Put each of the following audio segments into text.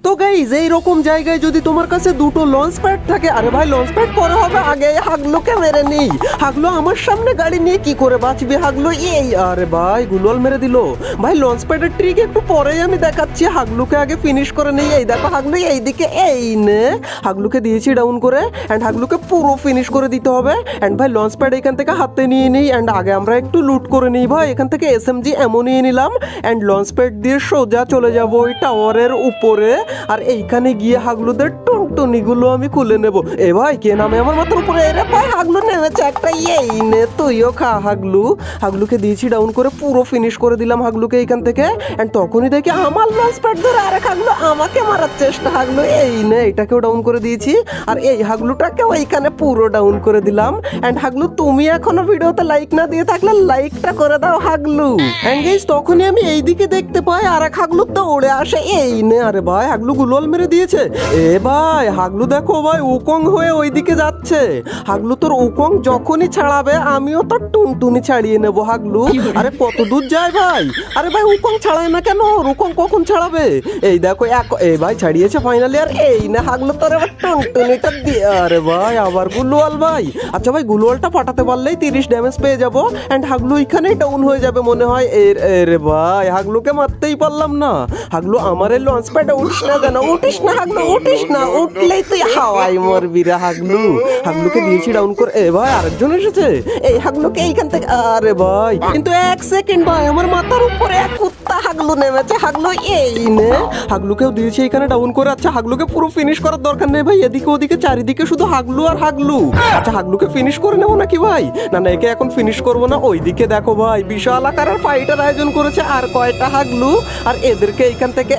তো গাইজ এইরকম জায়গায় যদি তোমার কাছে দুটো লঞ্চ প্যাড থাকে, আরে ভাই লঞ্চ প্যাড পরে হবে, আগে হাগলুকে মেরে নেই। হাগলু আমার সামনে গাড়ি নিয়ে কি করে বাঁচবে হাগলু? এই আরে ভাই গুলওয়াল মেরে দিল ভাই। লঞ্চ প্যাডের ট্রিক একটু পরেই আমি দেখাচ্ছি, হাগলুকে আগে ফিনিশ করে নেই। এই দেখো হাগলু এইদিকে, এই নে হাগলুকে দিয়েছি ডাউন করে, অ্যান্ড হাগলুকে পুরো ফিনিশ করে দিতে হবে। অ্যান্ড ভাই লঞ্চ প্যাড এখান থেকে হাতে নিয়ে নিই, অ্যান্ড আগে আমরা একটু লুট করে নিই ভাই। এখান থেকে SMG এমন নিয়ে নিলাম, অ্যান্ড লঞ্চ প্যাড দিয়ে সোজা চলে যাব ওই টাওয়ারের উপরে। আর এইখানে গিয়ে হাগলুদের টুনটুনিগুলো আমি খুলে নেব। এ ভাই কে নামে আমার মাথার উপরে? এরে ভাই হাগলু নেমেছে একটা, এই নে তুইও খা হাগলু। হাগলুকে দিয়েছি ডাউন করে, পুরো ফিনিশ করে দিলাম হাগলুকে এইখান থেকে। অ্যান্ড তখনই দেখি আমার লঞ্চ প্যাড ধরে আরেক হাগলু আমাকে মারার চেষ্টা। হাগলু এই নে এটাকেও ডাউন করে দিয়েছি, আর এই হাগলুটাকেও এইখানে পুরো ডাউন করে দিলাম। অ্যান্ড হাগলু তুমি এখনো ভিডিওতে লাইক না দিয়ে থাকলে লাইকটা করে দাও হাগলু। অ্যান্ড গাইস তখনই আমি এইদিকে দেখতে পাই আরেক হাগলু তো উড়ে আসে, এই নে। আরে ভাই হাগলু গুলওয়াল মেরে দিয়েছে। এ ভাই হাগলু দেখো ভাই উকং হয়ে ওইদিকে যাচ্ছে। হাগলু তোর উকং যখনই ছাড়াবে আমিও তোর টুনটুনি ছাড়িয়ে নেবো হাগলু। আরে কত দূর যায় ভাই? আরে ভাই উকং ছাড়ায় না কেন? উকং কখন ছাড়াবে? এই দেখো এই ভাই ছাড়িয়েছে ফাইনালি। আর এই না হাগলু তোর এবার টুনটুনিটা দিয়ে, আরে ভাই আবার গুলওয়াল ভাই। আচ্ছা ভাই গুলওয়ালটা ফাটাতে পারলেই 30 ড্যামেজ পেয়ে যাবো, এন্ড হাগলু এখানেই ডাউন হয়ে যাবে মনে হয়। রে ভাই হাগলুকে মারতেই পারলাম না। হাগলু আমার এই লঞ্চ প্যাডে উঠিস না যেন, উঠিস না হাগলু, উঠিস না, উঠলেই তুই হাওয়াই মরবি রে হাগলু। হাগলুকে দিয়েছি ডাউন করে। এ ভাই আরেকজন এসেছে, এই হাগলুকে এইখান থেকে, আরে ভাই কিন্তু 1 সেকেন্ড ভাই, আমার মাথার উপরে এক কুত্তা হাগলু নেমেছে। হাগলু এই নে, হাগলুকেও দিয়েছি এখানে ডাউন করে। আচ্ছা হাগলুকে পুরো ফিনিশ করার দরকার নেই ভাই, এদিকে ওদিকে চারিদিকে শুধু হাগলু আর হাগলু। আচ্ছা হাগলুকে ফিনিশ করে নেবো নাকি ভাই? না না একে এখন ফিনিশ করবো না। ওইদিকে দেখো ভাই বিশাল আকারের ফাইটার আয়োজন করেছে, আর কয়টা হাগলু, আর এদেরকে এইখান থেকে,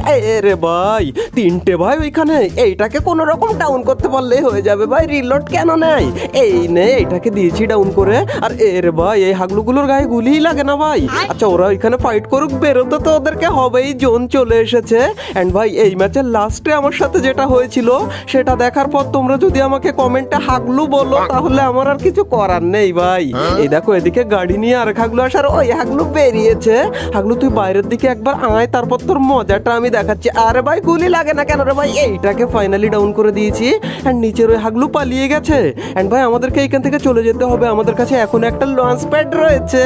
রে ভাই 3টে ভাই ওইখানে। এইটাকে কোনো রকম ডাউন করতে পারলেই হয়ে যাবে ভাই। রিলোড কেন নেই? এই নে এইটাকে দিয়েছি ডাউন করে। আর রে ভাই এই হাগলুগুলোর গায়ে গুলিই লাগে না ভাই। আচ্ছা ওরা ওইখানে ফাইট করুক, বেরোতে তো ওদেরকে হবেই, জোন চলে এসেছে। এন্ড ভাই এই ম্যাচের লাস্টে আমার সাথে যেটা হয়েছিল সেটা দেখার পর তোমরা যদি আমাকে কমেন্টে হাগলু বলো তাহলে আমার আর কিছু করার নেই ভাই। এই দেখো এদিকে গাড়ি নিয়ে আরেক হাগলু আসার, ওই হাগলু বেরিয়েছে। হাগলু তুই বাইরের দিকে একবার আয়, তারপর তোর মজাটা আমি দেখাচ্ছি। আরে ভাই গুলি লাগে না কেন রে ভাই? এইটাকে ফাইনালি ডাউন করে দিয়েছি, এন্ড নিচের ওই হাগলু পালিয়ে গেছে। এন্ড ভাই আমাদেরকে এইখান থেকে চলে যেতে হবে, আমাদের কাছে এখন একটা লঞ্চ প্যাড রয়েছে।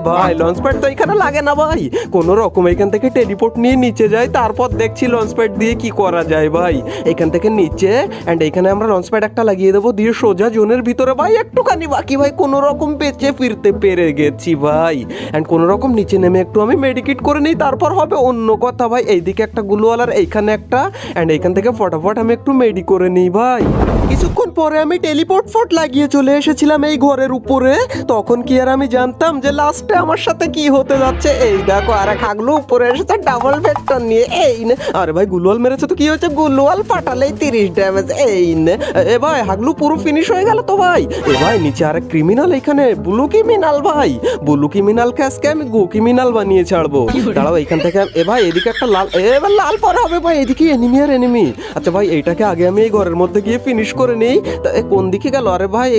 ভাই লঞ্চ প্যাড তো এখানে লাগে না ভাই, কোনো রকম এখান থেকে টেলিপোর্ট নিয়ে নিচে যাই, তারপর দেখছি লঞ্চ প্যাড দিয়ে কি করা যায় ভাই। এখান থেকে নিচে, এন্ড এখানে আমরা লঞ্চ প্যাড একটা লাগিয়ে দেবো, দিয়ে সোজা জোনের ভিতরে ভাই। একটুখানি বাকি ভাই, কোনো রকম বেঁচে ফিরতে পেরে গেছি ভাই। এন্ড কোনো রকম নিচে নেমে একটু আমি মেডিকেট করে নিই, তারপর হবে অন্য কথা ভাই। এইদিকে একটা গুলওয়াল আর এইখানে একটা, এন্ড এইখান থেকে ফটাফট আমি একটু মেডি করে নিই ভাই। কিছুক্ষণ পরে আমি টেলিপোর্ট ফোর্ট লাগিয়ে চলে এসেছিলাম এই ঘরের উপরে। তখন কি আর আমি জানতাম যে লাস্টে আমার সাথে কি হতে যাচ্ছে? এই দেখো আর এক হাগলু উপরে এসেছে ডাবল ভেক্টর নিয়ে, এই নে। আরে ভাই গুলওয়াল মেরেছে তো কি হয়েছে, গুলওয়াল ফাটালেই 30 ড্যামেজ, এই নে। এ ভাই হাগলু পুরো ফিনিশ হয়ে গেল তো ভাই। এ ভাই নিচে আরেক ক্রিমিনাল, এখানে ব্লু ক্রিমিনাল ভাই। ব্লু ক্রিমিনালকে আজকে আমি গো ক্রিমিনাল বানিয়ে ছাড়বো। দাঁড়াও এইখান থেকে, এ ভাই এদিকে একটা লাল, এবার লাল পরে হবে ভাই। এদিকে এনিমি আর এনিমি। আচ্ছা ভাই এইটাকে আগে আমি এই ঘরের মধ্যে গিয়ে ফিনিশ করে নেই। কোন দিকে গেল? আরে ভাই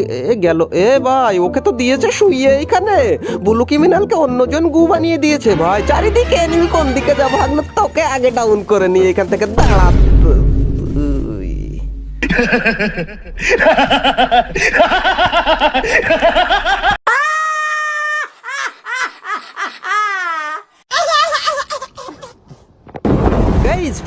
গেল। ভাই ওকে তো দিয়েছে শুইয়ে এইখানে। ব্লু ক্রিমিনালকে অন্যজন গু বানিয়ে দিয়েছে ভাই। চারিদিকে এনিমি, কোন দিকে যাবো? হাগলু তোকে আগে ডাউন করে নিয়ে এখান থেকে দাঁড়া।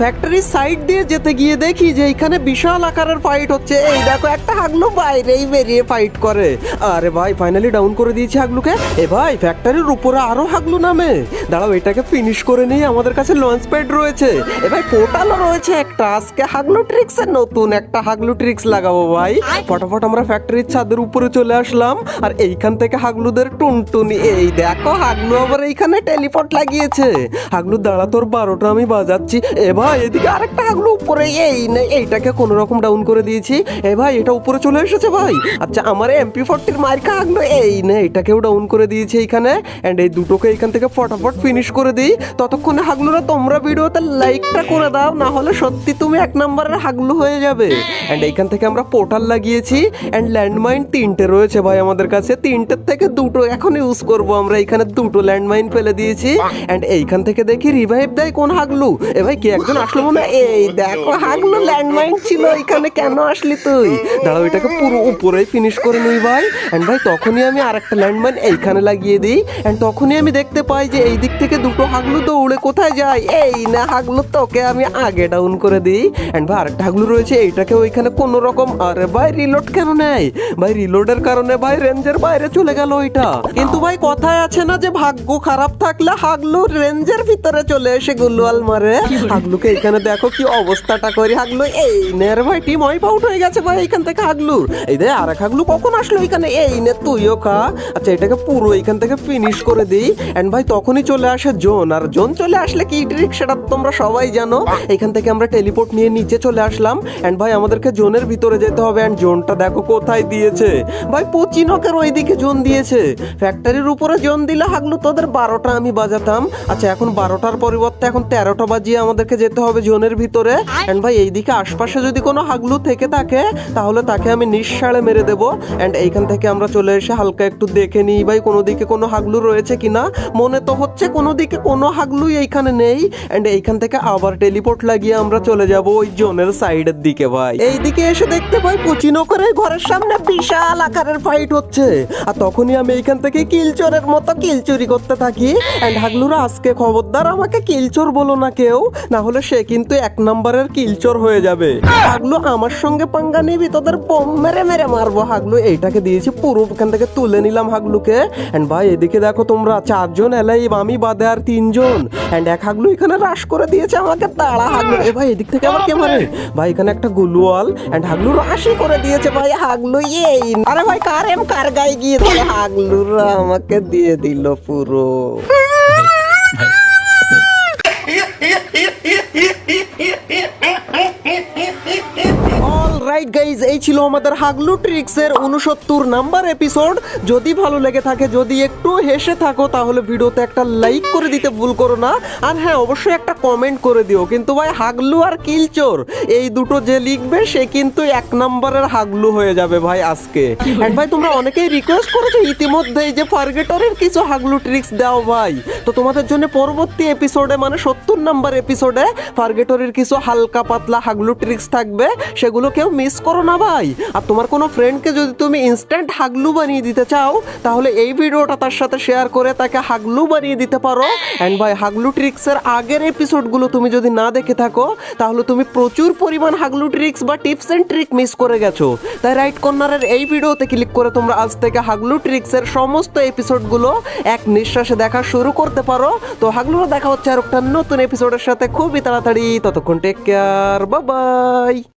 ফ্যাক্টরির সাইড দিয়ে যেতে গিয়ে দেখি যে এখানে বিশাল আকারের ফাইট হচ্ছে। এই দেখো একটা হাগলু বাইরেই বেরিয়ে ফাইট করে। আরে ভাই ফাইনালি ডাউন করে দিয়েছি হাগলুকে। এ ভাই ফ্যাক্টরির উপরে আরো হাগলু নামে। দাঁড়াও এটাকে ফিনিশ করে নিয়ে আমাদের কাছে লঞ্চ প্যাড রয়েছে। এ ভাই পোর্টালও রয়েছে একটা। আজকে হাগলু ট্রিক্সের নতুন একটা হাগলু ট্রিক্স লাগাবো ভাই। ফটাফট আমরা ফ্যাক্টরির ছাদের উপরে চলে আসলাম, আর এইখান থেকে হাগলুদের টুনটুনি। এই দেখো হাগলু আবার এইখানে টেলিপোর্ট লাগিয়েছে। হাগলু দাঁড়া তোর 12টা আমি বাজাচ্ছি। এ ভাই এদিকে আরেকটা হাগলু উপরে, এই নে এইটাকে কোনো রকম ডাউন করে দিয়েছি। এ ভাই এটা উপরে চলে এসেছে ভাই। আচ্ছা আমার MP40 মার্কা হাগলু, এই নে এটাকেও ডাউন করে দিয়েছি এইখানে। এন্ড এই দুটোকে এইখান থেকে ফটাফট ফিনিশ করে দিই। ততক্ষণে হাগলুরা তোমরা ভিডিওতে লাইকটা করে দাও, না হলে সত্যি তুমি 1 নম্বরের হাগলু হয়ে যাবে। এন্ড এইখান থেকে আমরা পোর্টাল লাগিয়েছি, এন্ড ল্যান্ডমাইন 3টে রয়েছে ভাই আমাদের কাছে। 3টের থেকে 2টো এখন ইউজ করবো আমরা। এইখানে 2টো ল্যান্ডমাইন ফেলে দিয়েছি। এন্ড এইখান থেকে দেখি রিভাইভ দেয় কোন হাগলু। এ ভাই কি একজন এখন আসলো মনে হয়। এই দেখো হাগলু ল্যান্ডমাইন ছিল এখানে, কেন আসলি তুই? দাঁড়াও এটাকে পুরো উপরেই ফিনিশ করে নিই ভাই। এন্ড ভাই তখনই আমি আরেকটা ল্যান্ডমাইন এইখানে লাগিয়ে দিই। এন্ড তখনই আমি দেখতে পাই যে এই দিক থেকে দুটো হাগলু দৌড়ে কোথায় যায়। এই না হাগলু, তোকে আমি আগে ডাউন করে দিই। এন্ড ভাই আরেকটা হাগলু রয়েছে, এইটাকে ওইখানে কোনো রকম, আরে ভাই রিলোড কেন নেয় ভাই? রিলোডের কারণে ভাই রেঞ্জের বাইরে চলে গেল ওইটা। কিন্তু ভাই কথায় আছে না যে ভাগ্য খারাপ থাকলে হাগলু রেঞ্জের ভিতরে চলে এসে গুলওয়াল মারে। হাগলুকে এখানে দেখো কি অবস্থাটা করি। হাগলু এই নে রে ভাই, টিম ওয়াইপ আউট হয়ে গেছে ভাই এখান থেকে হাগলুর। এই দে আরেক হাগলু কখন আসলো এখানে। এই নে তুইও খা। আচ্ছা এটাকে পুরো এখান থেকে ফিনিশ করে দিই। এন্ড ভাই তখনই চলে আসে জোন। আর জোন চলে আসলে কি ট্রিক সেটা তোমরা সবাই জানো। এখান থেকে আমরা টেলিপোর্ট নিয়ে নিচে চলে আসলাম। এন্ড ভাই আমাদেরকে জোনের ভিতরে যেতে হবে। এন্ড জোনটা দেখো কোথায় দিয়েছে ভাই, পচিনকের ওইদিকে জোন দিয়েছে। ফ্যাক্টরির উপরে জোন দিলে হাগলু তোদের 12টা আমি বাজাতাম। আচ্ছা এখন 12টার পরিবর্তে এখন 13টা বাজিয়ে আমাদেরকে যেতে হবে জোনের ভিতরে। এন্ড ভাই এইদিকে আশপাশে যদি কোনো হাগলু থেকে থাকে তাহলে তাকে আমি নিঃসাড়ে মেরে দেবো। এন্ড এইখান থেকে আমরা চলে এসে হালকা একটু দেখে নিই ভাই কোনো দিকে কোনো হাগলু রয়েছে কিনা। মনে তো হচ্ছে কোনো দিকে কোনো হাগলুই এইখানে নেই। এন্ড এইখান থেকে আবার টেলিপোর্ট লাগিয়ে আমরা চলে যাব ওই জোনের সাইডের দিকে ভাই। এইদিকে এসে দেখতে পাই পচিনকের ঘরের সামনে বিশাল আকারের ফাইট হচ্ছে। আর তখনই আমি এইখান থেকে কিলচোরের মতো কিল চুরি করতে থাকি। এন্ড হাগলুরা আজকে খবরদার আমাকে কিলচোর বলো না কেউ, না হলে সে কিন্তু 1 নম্বরের কিলচোর হয়ে যাবে। হাগলু আমার সঙ্গে পাঙ্গা নিবি, তোদের বোম মেরে মেরে মারবো। হাগলু এইটাকে দিয়েছি পুরো এখান থেকে তুলে নিলাম হাগলুকে। এন্ড ভাই এদিকে দেখো তোমরা 4 জন এলাইভ, আমি বাদে আর 3 জন। এন্ড এক হাগলু এখানে রাশ করে দিয়েছে আমাকে। তাড়া হাগলু, এ ভাই এদিক থেকে আবার কে মারে ভাই? এখানে একটা গুলওয়াল। এন্ড হাগলু রাশি করে দিয়েছে ভাই। হাগলু এই আরে ভাই কার এম কার গায়ে গিয়ে ধরে হাগলুরা আমাকে দিয়ে দিল পুরো। অলরাইট গাইজ, এই ছিল আমাদের হাগলু ট্রিক্সের 69 নাম্বার এপিসোড। যদি ভালো লেগে থাকে, যদি একটু হেসে থাকো, তাহলে ভিডিওতে একটা লাইক করে দিতে ভুল করো না। আর হ্যাঁ অবশ্যই একটা কমেন্ট করে দিও। কিন্তু ভাই হাগলু আর কিলচোর এই দুটো যে লিখবে সে কিন্তু 1 নম্বরের হাগলু হয়ে যাবে ভাই আজকে। এন্ড ভাই তোমরা অনেকেই রিকোয়েস্ট করেছো ইতিমধ্যেই যে ফার্গেটরের কিছু হাগলু ট্রিক্স দাও ভাই। তো তোমাদের জন্য পরবর্তী এপিসোডে মানে 70 নাম্বার এপিসোডে ফার্গেটরের কিছু হালকা পাতলা হাগলু ট্রিক্স থাকবে, সেগুলো কেউ মিস করো না ভাই। আর তোমার কোনো ফ্রেন্ডকে যদি তুমি ইনস্ট্যান্ট হাগলু বানিয়ে দিতে চাও তাহলে এই ভিডিওটা তার সাথে শেয়ার করে তাকে হাগলু বানিয়ে দিতে পারো। এন্ড ভাই হাগলু ট্রিক্সের আগের এপিসোডগুলো তুমি যদি না দেখে থাকো তাহলে তুমি প্রচুর পরিমাণ হাগলু ট্রিক্স বা টিপস এন্ড ট্রিক মিস করে গেছো। তাই রাইট কর্নারের এই ভিডিওতে ক্লিক করে তোমরা আজ থেকে হাগলু ট্রিক্সের সমস্ত এপিসোডগুলো এক নিঃশ্বাসে দেখা শুরু করতে পারো। তো হাগলুরা দেখা হচ্ছে আর একটা নতুন এপিসোডের সাথে খুবই তাড়াতাড়ি। ততক্ষণ টেক কেয়ার, বাই বাই।